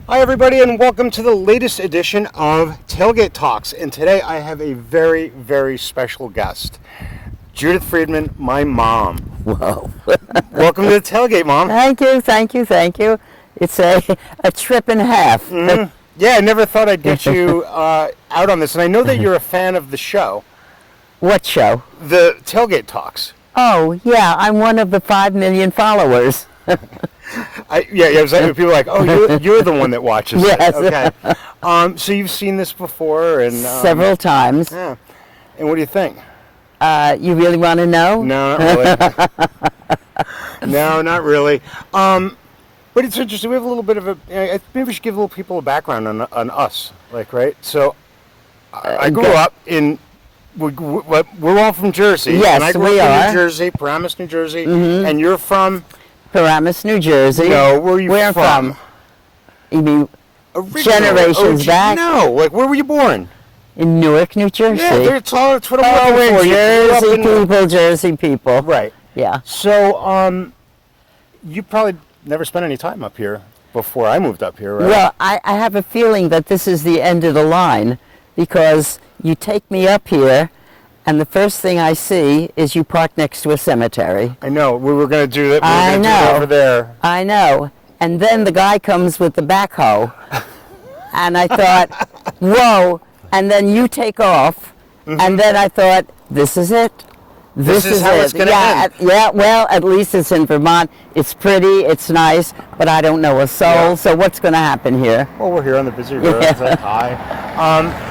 Hi everybody and welcome to the latest edition of Tailgate Talks. And today I have a very, very special guest. Judith Friedman, my mom. Whoa. Welcome to the Tailgate, Mom. Thank you. It's a trip and a half. Mm-hmm. Yeah, I never thought I'd get you out on this. And I know that you're a fan of the show. What show? The Tailgate Talks. Oh, yeah, I'm one of the 5 million followers. It was like people are like, oh, you're the one that watches Yes. it. Okay. So you've seen this before? And several times. Yeah. And what do you think? You really want to know? No, not really. No, not really. But it's interesting. We have a little bit of a. Maybe we should give little people a background on us, right? So, I grew up in. We're all from Jersey. Yes, and I grew we up are. in New Jersey, Paramus, New Jersey, and you're from. Paramus, New Jersey. No, where are you from? You mean Originally. generations back? No, where were you born? In Newark, New Jersey. Yeah, that's what I'm looking for. We're Jersey people. Right. Yeah. So, you probably never spent any time up here before I moved up here, right? Well, I have a feeling that this is the end of the line because you take me up here and the first thing I see is you park next to a cemetery. I know. We were going to do that. I know. Do it over there. I know. And then the guy comes with the backhoe. And I thought, whoa. And then you take off. Mm-hmm. And then I thought, this is it. This is how it's going to end. Yeah, well, at least it's in Vermont. It's pretty, it's nice, but I don't know a soul. Yeah. So what's going to happen here? Well, we're here on the busy road. Yeah. Hi.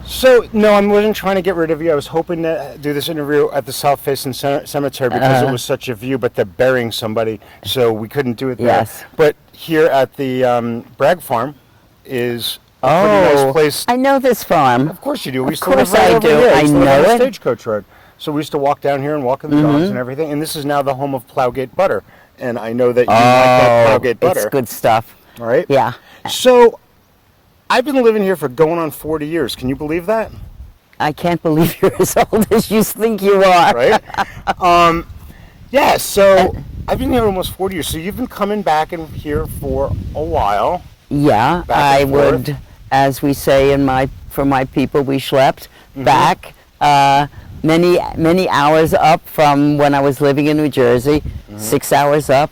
So, no, I wasn't trying to get rid of you. I was hoping to do this interview at the South Facing Cemetery because it was such a view, but they're burying somebody, so we couldn't do it there. Yes. But here at the Bragg Farm is a pretty nice place. I know this farm. Of course you do. Of course I do. I know it. Stagecoach Road. So we used to walk down here and walk in the dogs and everything. And this is now the home of Plowgate Butter. And I know that you like that Plowgate Butter. It's good stuff. All right? Yeah. So I've been living here for going on 40 years. Can you believe that? I can't believe you're as old as you think you are. Right? Yeah, so I've been here almost 40 years. So you've been coming back in here for a while. Yeah, I would, as we say for my people, we schlepped back many hours up from when I was living in New Jersey, 6 hours up,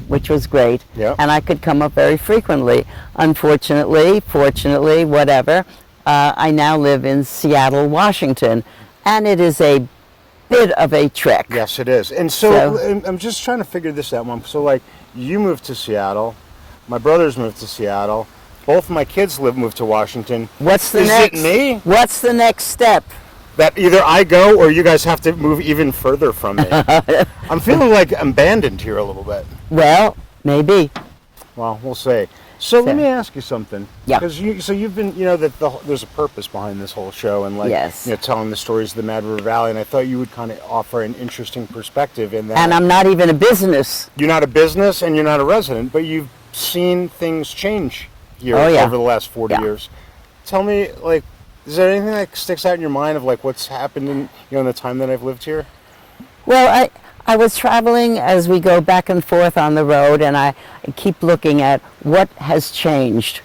which was great. Yeah. And I could come up very frequently. Unfortunately, fortunately, whatever, I now live in Seattle, Washington, and it is a bit of a trek. Yes, it is. And so I'm just trying to figure this out, Mom. So, like, you moved to Seattle. My brothers moved to Seattle. Both my kids moved to Washington. What's the next? Is it me? What's the next step? That either I go or you guys have to move even further from me. I'm feeling like I'm abandoned here a little bit. Well, maybe. Well, we'll see. So let me ask you something. Yeah. Because you've been, there's a purpose behind this whole show and telling the stories of the Mad River Valley, and I thought you would kind of offer an interesting perspective in that. And I'm not even a business. You're not a business and you're not a resident, but you've seen things change here over the last 40 years. Tell me, is there anything that sticks out in your mind of what's happened in the time that I've lived here? Well, I was traveling as we go back and forth on the road, and I keep looking at what has changed.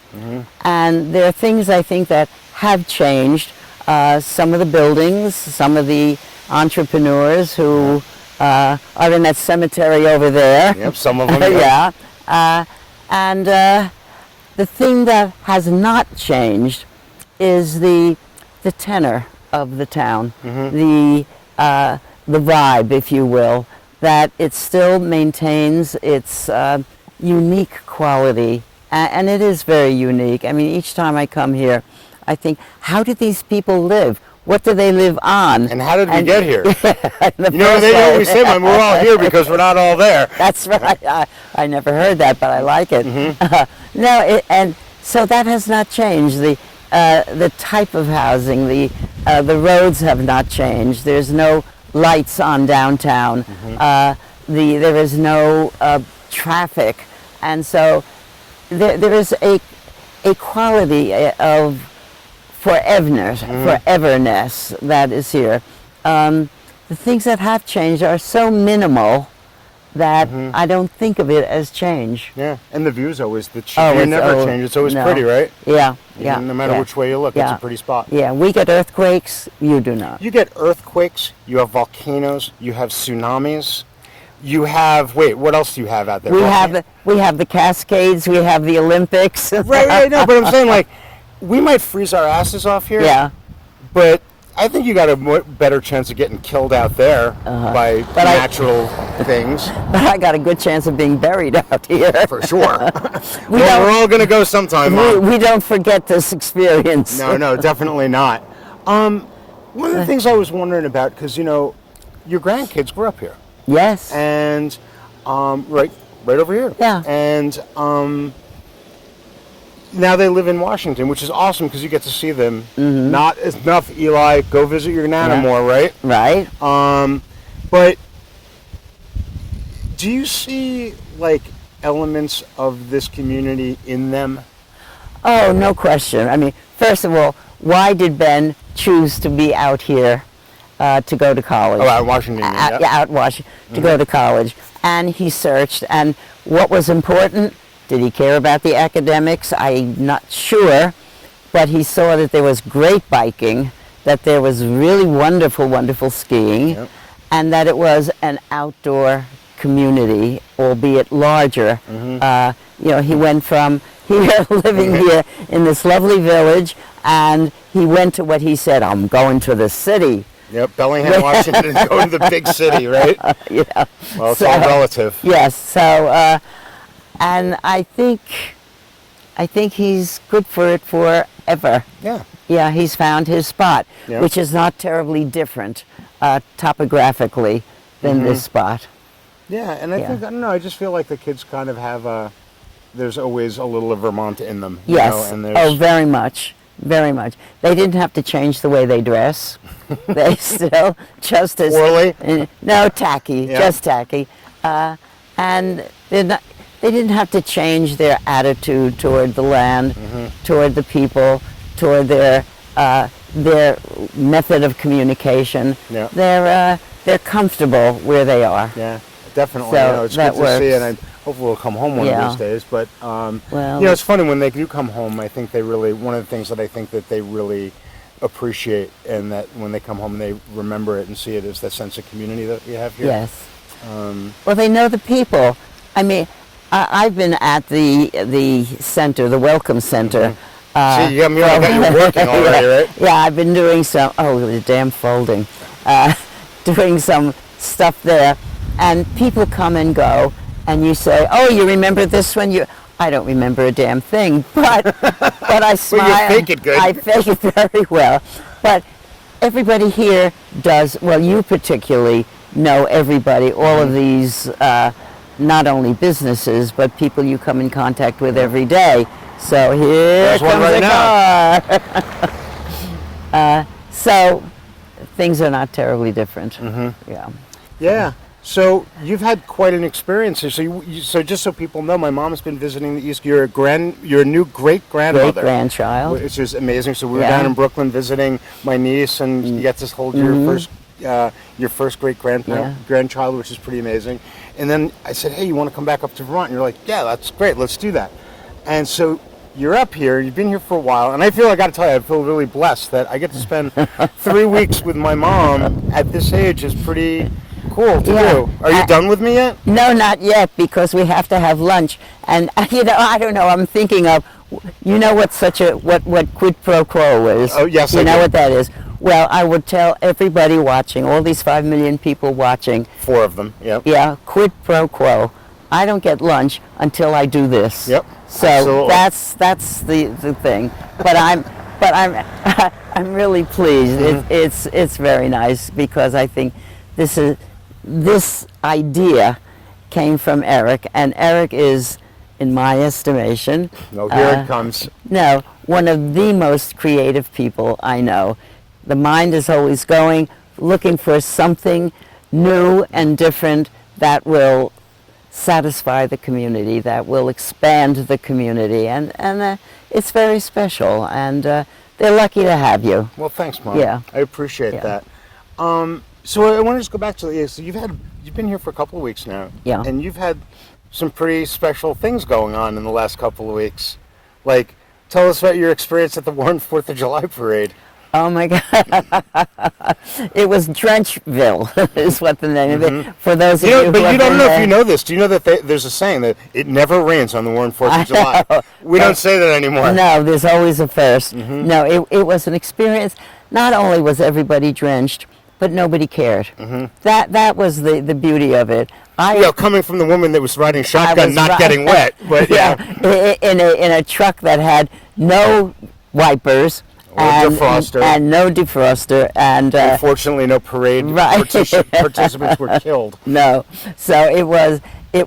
And there are things I think that have changed. Some of the buildings, some of the entrepreneurs who are in that cemetery over there. Yep, some of them. Yeah. And the thing that has not changed is the tenor of the town, the vibe, if you will, that it still maintains its unique quality, and it is very unique. I mean, each time I come here, I think, how do these people live? What do they live on? And how did we get here? They always say, we're all here because we're not all there. That's right. I never heard that, but I like it. And so that has not changed. The type of housing, the roads have not changed. There's no lights on downtown. There is no traffic, and so there is a quality of foreverness that is here. The things that have changed are so minimal that I don't think of it as change. Yeah, and the view's always the Oh, view it's- never oh, changes. It's always no. pretty, right? Yeah, yeah. No matter yeah. which way you look, it's Yeah. a pretty spot. Yeah, we get earthquakes, you do not. You get earthquakes, you have volcanoes, you have tsunamis, you have, wait, what else do you have out there? We have the Cascades, we have the Olympics. Right, no, but I'm saying, like, we might freeze our asses off here, Yeah. but I think you got a better chance of getting killed out there by natural things. But I got a good chance of being buried out here. For sure. We Well, don't- we're all going to go sometime, Mom. We don't forget this experience. No, definitely not. One of the things I was wondering about, because, you know, your grandkids grew up here. Yes. And right over here. Yeah. And now they live in Washington, which is awesome because you get to see them. Not enough, Eli. Go visit your nana Yeah. more, right? Right. But do you see like elements of this community in them? Oh, no question. I mean, first of all, why did Ben choose to be out here to go to college? Oh, out in Washington. Yeah, out in Washington to go to college. And he searched. And what was important? Did he care about the academics? I'm not sure. But he saw that there was great biking, that there was really wonderful, wonderful skiing, and that it was an outdoor community, albeit larger. You know, he went from here, living here in this lovely village, and he went to what he said, I'm going to the city. Yep, Bellingham, Washington, going to the big city, right? Yeah. Well, it's all relative. Yes. So, and I think he's good for it forever. Yeah. Yeah, he's found his spot, Yeah. which is not terribly different topographically than this spot. Yeah, and I think, I don't know, I just feel like the kids kind of have there's always a little of Vermont in them. You Yes. know, and Oh, there's, very much. Very much. They didn't have to change the way they dress. They still just as Swirly? no, tacky, Yeah. just tacky, and they didn't have to change their attitude toward the land, toward the people, toward their method of communication. Yeah. They're comfortable where they are. yeah, definitely. So You know, it's that good to see, works. and hopefully we'll come home one Yeah. of these days. But Well, you know, it's funny when they do come home. I think they really, one of the things that I think that they really appreciate, and that when they come home and they remember it and see it, is that sense of community that you have here. Yes. Well, they know the people. I mean, I've been at the center, the Welcome Center. See, you got me. I got you working already, right? Yeah, I've been doing some. Oh, the damn folding. Doing some stuff there, and people come and go, and you say, "Oh, you remember this one?" I don't remember a damn thing, but I smile. Well, you fake it good. I fake it very well, but everybody here does. Well, you particularly know everybody. All of these, not only businesses, but people you come in contact with every day. So here There's one comes right a car. So things are not terribly different. Yeah. Yeah. So you've had quite an experience here. So just so people know, my mom's been visiting the East. You're a new great grandmother, Great grandchild. which is amazing. So we were Yeah. down in Brooklyn visiting my niece, and you get to hold your first great grandchild, which is pretty amazing. And then I said, hey, you want to come back up to Vermont? And you're like, yeah, that's great. Let's do that. And so you're up here. You've been here for a while, and I got to tell you, I feel really blessed that I get to spend 3 weeks with my mom at this age. Is pretty cool to Yeah. do. Are you done with me yet? No, not yet, because we have to have lunch. And I don't know. I'm thinking of, what quid pro quo is. Oh, yes, You I know do. what that is. Well, I would tell everybody watching, all these 5 million people watching, 4 of them. Yep. yeah, quid pro quo. I don't get lunch until I do this. Yep, So absolutely. that's the thing. But I'm really pleased. It's very nice, because I think this idea came from Eric, and Eric is, in my estimation, No, here it comes. no, one of the most creative people I know. The mind is always going, looking for something new and different that will satisfy the community, that will expand the community, and it's very special, and they're lucky to have you. Well, thanks, Mom. Yeah. I appreciate Yeah. that. So I want to just go back to so you've been here for a couple of weeks now. Yeah. And you've had some pretty special things going on in the last couple of weeks. Like, tell us about your experience at the Warren 4th of July parade. Oh my God! It was Drenchville, is what the name of it. For those of you, but you don't know if you know this. Do you know that there's a saying that it never rains on the Warren 4th of July? We don't say that anymore. No, there's always a first. No, it was an experience. Not only was everybody drenched, but nobody cared. That was the beauty of it. Coming from the woman that was riding shotgun, not getting wet, but in a truck that had no wipers. And no defroster, and unfortunately, no parade participants were killed. No, so it was a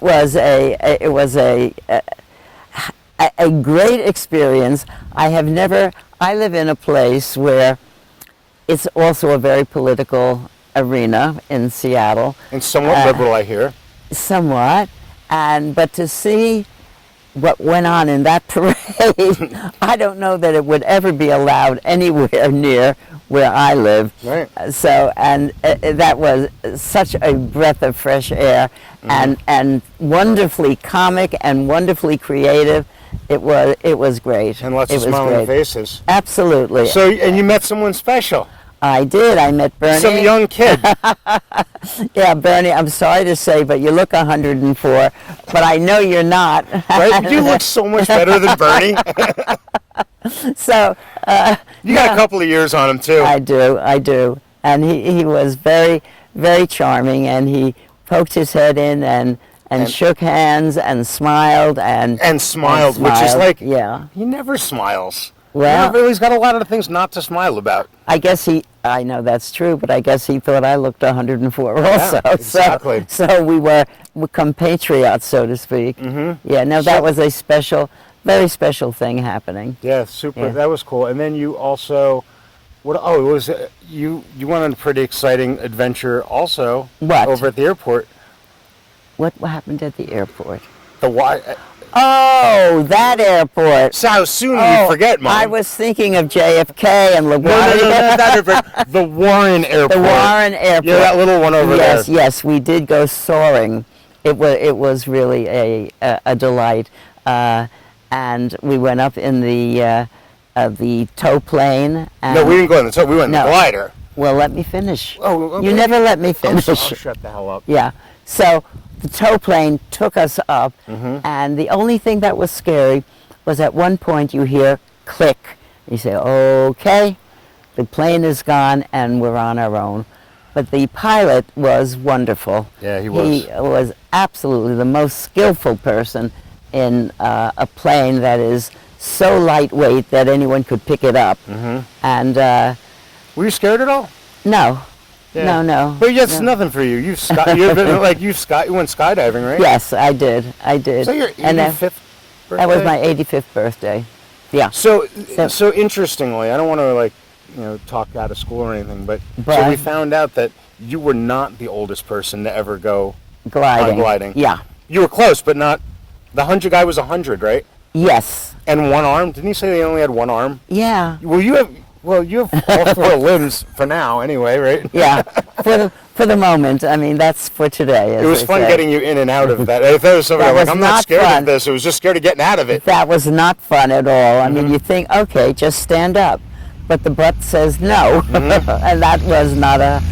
great experience. I live in a place where it's also a very political arena in Seattle, and somewhat liberal, I hear. Somewhat, but to see what went on in that parade, I don't know that it would ever be allowed anywhere near where I live. Right. So, that was such a breath of fresh air, and wonderfully comic and wonderfully creative. It was great. And lots of smiling faces. Absolutely. So, and you met someone special. I did. I met Bernie. Some young kid. Yeah, Bernie, I'm sorry to say, but you look 104, but I know you're not. Right? You look so much better than Bernie. So... you got a couple of years on him, too. I do. And he was very, very charming, and he poked his head in and shook hands and smiled. And smiled, which is like... Yeah. He never smiles. Well, he's got a lot of things not to smile about. I know that's true, but I guess he thought I looked 104 also. Yeah, exactly. So we were compatriots, so to speak. Yeah, no, that was a very special thing happening. Yeah, super. Yeah. That was cool. And then you also, you went on a pretty exciting adventure also. What? Over at the airport. What happened at the airport? Oh, that airport. So how soon you forget, Mom? I was thinking of JFK and LaGuardia. No, that airport. The Warren Airport. The Warren Airport. Yeah, that little one over there. Yes, we did go soaring. It was really a delight. And we went up in the tow plane. No, we didn't go in the tow. We went in the glider. Well, let me finish. Oh, okay. You never let me finish. I'll shut the hell up. Yeah. So the tow plane took us up, and the only thing that was scary was at one point you hear click. You say, okay, the plane is gone and we're on our own. But the pilot was wonderful. Yeah, he was. He was absolutely the most skillful person in a plane that is so lightweight that anyone could pick it up. And were you scared at all? No. Yeah. No. But that's nothing for you. You went skydiving, right? Yes, I did. So your 85th birthday? That was my 85th birthday. Yeah. So interestingly, I don't want to talk out of school or anything, but so we found out that you were not the oldest person to ever go gliding. Yeah. You were close, but not. The 100 guy was 100, right? Yes. And one arm? Didn't he say they only had one arm? Yeah. Well, you have all four limbs for now, anyway, right? Yeah. For the moment. I mean, that's for today. It was fun getting you in and out of that. If there was somebody I'm not scared of this, it was just scared of getting out of it. That was not fun at all. I mean, you think, okay, just stand up. But the butt says no. And that was not a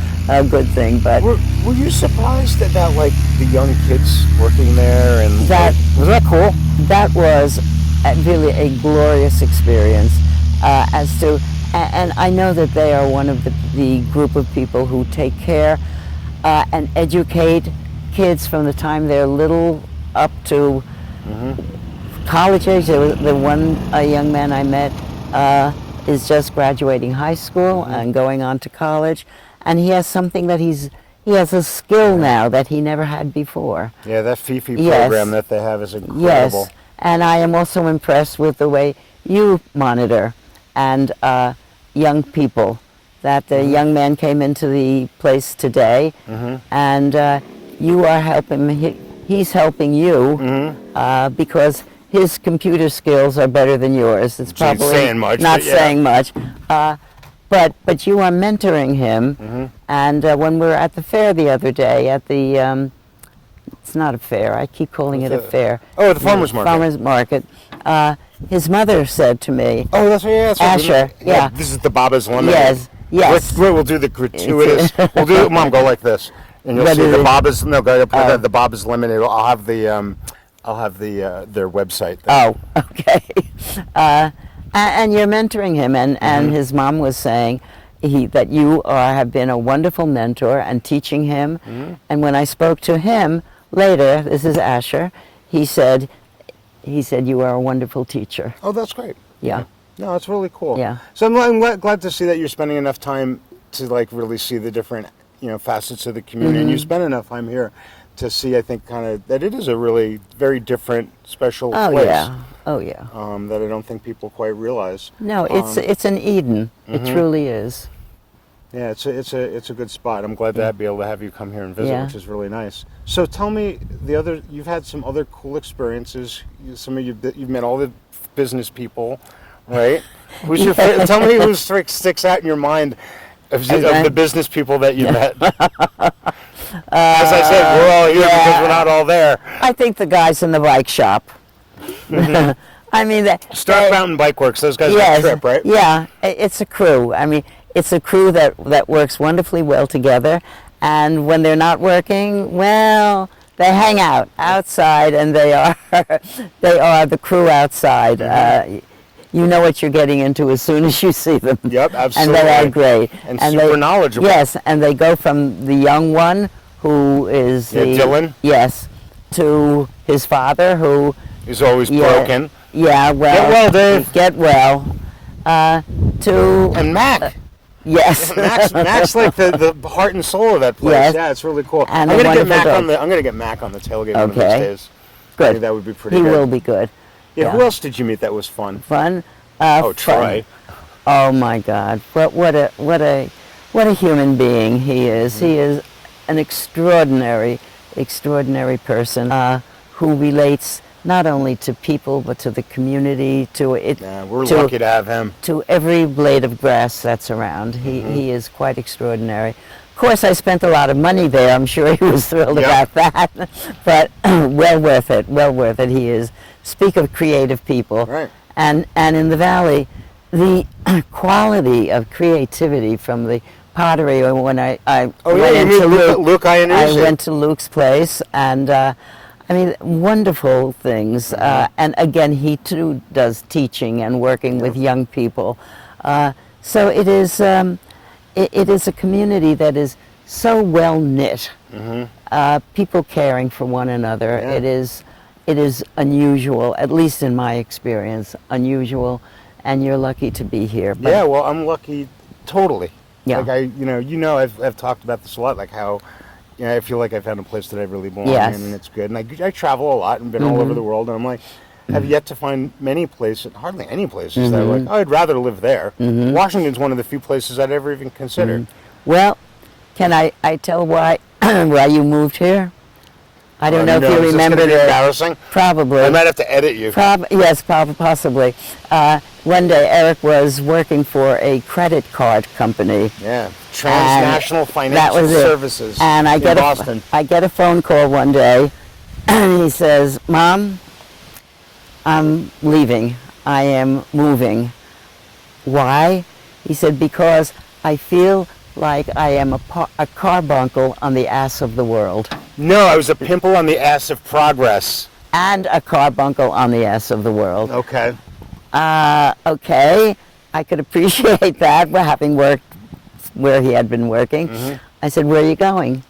good thing. But were you surprised at that, the young kids working there? And wasn't that cool? That was really a glorious experience. And I know that they are one of the group of people who take care and educate kids from the time they're little up to college age. The one young man I met is just graduating high school and going on to college, and he has something that he has a skill now that he never had before. Yeah, that Fifi program that they have is incredible. Yes, and I am also impressed with the way you monitor and young people. That the young man came into the place today, and you are helping him. He's helping you because his computer skills are better than yours. It's probably saying much, not saying much. but you are mentoring him, and when we were at the fair the other day, at the it's not a fair. I keep calling it a fair. Oh, the farmers market. Farmers market. His mother said to me, Oh, that's right. Yeah, that's right. Asher, yeah. This is the Baba's Lemonade. Yes. We'll do the gratuitous. We'll do. Mom, go like this, and you'll What see is the it? Baba's. No, go the Baba's Lemonade. I'll have the. I'll have the their website. There. Oh, okay. And you're mentoring him, and his mom was saying that you have been a wonderful mentor and teaching him. And when I spoke to him later, this is Asher, he said you are a wonderful teacher. Oh, that's great. Yeah. No, that's really cool. Yeah. So I'm glad to see that you're spending enough time to like really see the different facets of the community, and you spend enough time here to see, I think, kind of that it is a really very different, special place. Oh yeah. That I don't think people quite realize. No, it's an Eden. It truly is. Yeah, it's a good spot. I'm glad to be able to have you come here and visit, Yeah. which is really nice. So tell me you've had some other cool experiences. You've met all the business people, right? Who's your favorite? Tell me who sticks out in your mind of the business people that you met. As I said, we're all here because we're not all there. I think the guys in the bike shop. I mean, Stark Mountain Bike Works. Those guys yes, have a trip, right? Yeah, it's a crew. I mean, it's a crew that works wonderfully well together. And when they're not working, well, they hang out outside, and they are the crew outside. You know what you're getting into as soon as you see them. Yep, absolutely. And they are great. And super knowledgeable. Yes, and they go from the young one who is Dylan? Yes, to his father who He's always broken. Yeah, well. Get well, Dave. Get well. To And Mac. yes, Mac's like the heart and soul of that place. Yes. Yeah, it's really cool. And I'm a gonna get Mac wonderful I'm gonna get Mac on the tailgate one of these Okay. days. I good. think that would be pretty He good. will be good. Yeah, who else did you meet that was fun? Fun. Oh, fun. Troy. Oh my God! What a human being he is. He is an extraordinary person who relates not only to people but to the community, to it. Yeah, we're lucky to have him. To every blade of grass that's around. He is quite extraordinary. Of course, I spent a lot of money there. I'm sure he was thrilled about that. But well worth it. Well worth it. He is. Speak of creative people. Right. And in the valley, the quality of creativity from the pottery. When I went into Luke I went to Luke's place, and I mean, wonderful things. And again, he too does teaching and working with young people. So it is a community that is so well knit. People caring for one another. Yeah. It is unusual, at least in my experience, unusual, and you're lucky to be here. But Yeah, well, I'm lucky, totally. Yeah. Like I've talked about this a lot, like how, I feel like I found a place that I really belong Yes. in, and it's good. And I travel a lot and been all over the world, and I'm like, have yet to find many places, hardly any places that are like, oh, I'd rather live there. Washington's one of the few places I'd ever even considered. Well, can I tell why why you moved here? I don't know if you is remember this gonna be the embarrassing? probably. I might have to edit you. Yes, possibly. One day, Eric was working for a credit card company. Yeah, Transnational That Financial was it. Services And I in get Boston. I get a phone call one day, and he says, "Mom, I'm leaving. I am moving." Why? He said, "Because I feel like I am a carbuncle on the ass of the world." No, I was a pimple on the ass of progress. And a carbuncle on the ass of the world. Okay. Okay, I could appreciate that. We're having worked where he had been working. I said, "Where are you going?"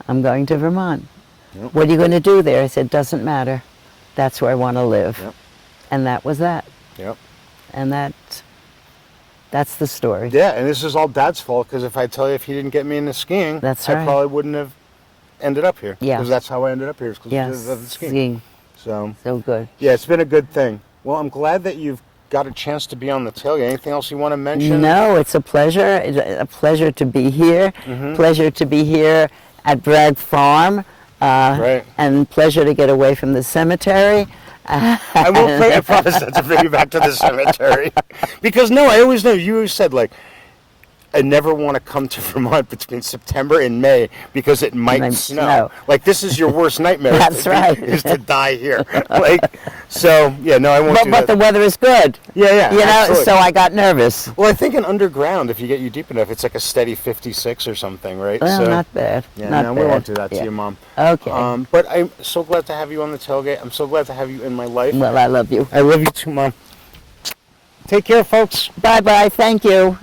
"I'm going to Vermont." Yep. "What are you going to do there?" I said, "Doesn't matter. That's where I want to live." Yep. And that was that. Yep. And that's the story. Yeah, and this is all Dad's fault, because if I tell you if he didn't get me into skiing, That's I right. probably wouldn't have ended up here. Yeah. Because that's how I ended up here, is because Yes, of the skiing. skiing. So, So good. yeah, it's been a good thing. Well, I'm glad that you've got a chance to be on the tailgate. Anything else you want to mention? No, it's a pleasure. It's a pleasure to be here. Pleasure to be here at Bragg Farm. Right. And pleasure to get away from the cemetery. I will I promise not to bring you back to the cemetery. Because, no, I always know, you always said, like, I never want to come to Vermont between September and May because it might snow. Like, this is your worst nightmare. That's right. Is to die here. Like, so yeah, no, I won't do But that. the weather is good. Yeah, You know, absolutely. so I got nervous. Well, I think in underground, if you get you deep enough, it's like a steady 56 or something, right? Well, so, not bad. yeah, not no, bad. we won't do that to Yeah. you, Mom. Okay. But I'm so glad to have you on the tailgate. I'm so glad to have you in my life. Well, I love you. I love you too, Mom. Take care, folks. Bye-bye. Thank you.